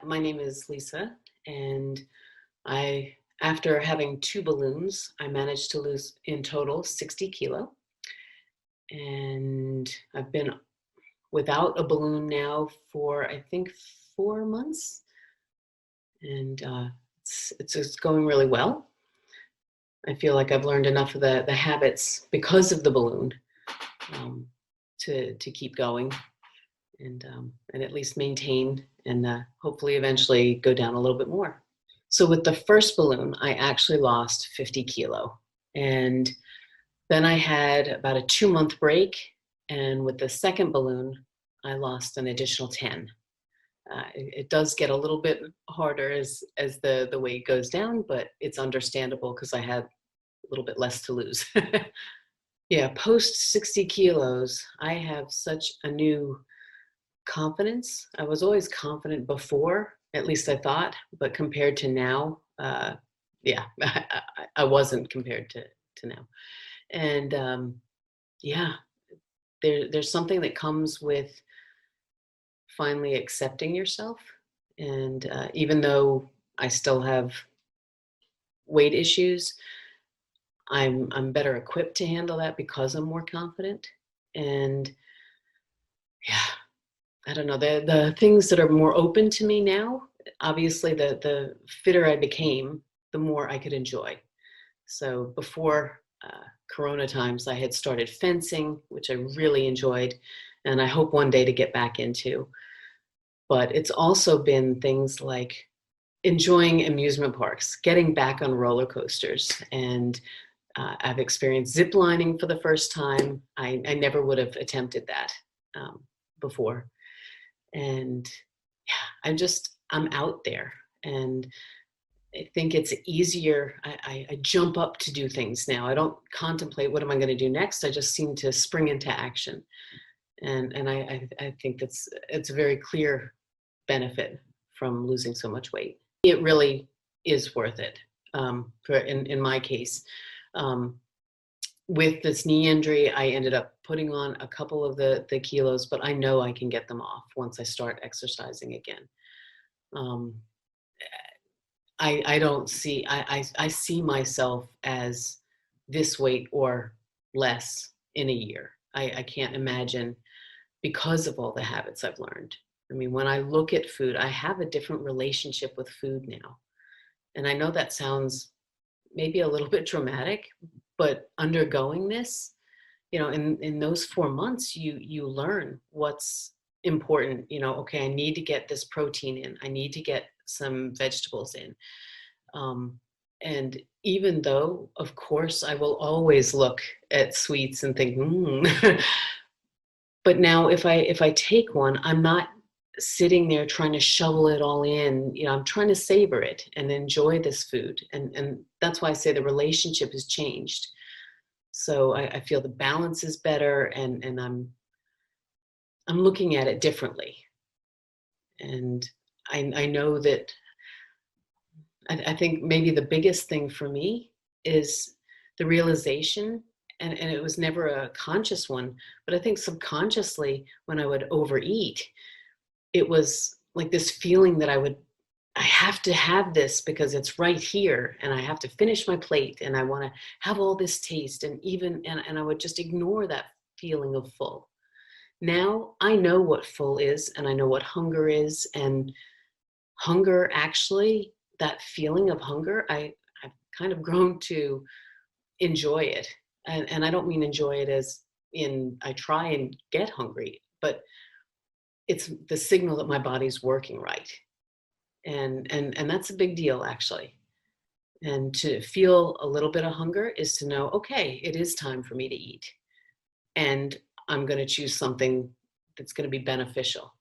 My name is Lisa, and after having 2 balloons, I managed to lose in total 60 kilo. And I've been without a balloon now for, I think, 4 months. And it's going really well. I feel like I've learned enough of the habits because of the balloon um, to keep going and at least maintain and hopefully eventually go down a little bit more. So with the first balloon, I actually lost 50 kilo. And then I had about a 2-month break. And with the second balloon, I lost an additional 10. It does get a little bit harder as the weight goes down, but it's understandable because I had a little bit less to lose. Yeah, post 60 kilos, I have such a new confidence. I was always confident before, at least I thought, but compared to now, yeah, I wasn't compared to now. And yeah, there's something that comes with finally accepting yourself. And even though I still have weight issues, I'm better equipped to handle that because I'm more confident. And yeah, I don't know, the things that are more open to me now, obviously the fitter I became, the more I could enjoy. So before Corona times, I had started fencing, which I really enjoyed, and I hope one day to get back into. But it's also been things like enjoying amusement parks, getting back on roller coasters, and I've experienced zip lining for the first time. I never would have attempted that before. And yeah, I'm out there. And I think it's easier. I jump up to do things now. I don't contemplate what am I going to do next. I just seem to spring into action. And I think it's a very clear benefit from losing so much weight. It really is worth it in my case. With this knee injury, I ended up putting on a couple of the kilos, but I know I can get them off once I start exercising again. I don't see, I see myself as this weight or less in a year. I can't imagine because of all the habits I've learned. I mean, when I look at food, I have a different relationship with food now. And I know that sounds maybe a little bit dramatic, but undergoing this, in those 4 months, you learn what's important. Okay, I need to get this protein in. I need to get some vegetables in. And even though, of course, I will always look at sweets and think, but now if I take one, I'm not sitting there trying to shovel it all in. I'm trying to savor it and enjoy this food. And that's why I say the relationship has changed. So I feel the balance is better, and I'm looking at it differently. And I know that I think maybe the biggest thing for me is the realization, and it was never a conscious one, but I think subconsciously when I would overeat, it was like this feeling that I have to have this because it's right here, and I have to finish my plate, and I want to have all this taste, and I would just ignore that feeling of full. Now I know what full is, and I know what hunger is, and hunger, actually, that feeling of hunger, I've kind of grown to enjoy it. And I don't mean enjoy it as in I try and get hungry, but it's the signal that my body's working right. And that's a big deal, actually. And to feel a little bit of hunger is to know, okay, it is time for me to eat. And I'm going to choose something that's going to be beneficial.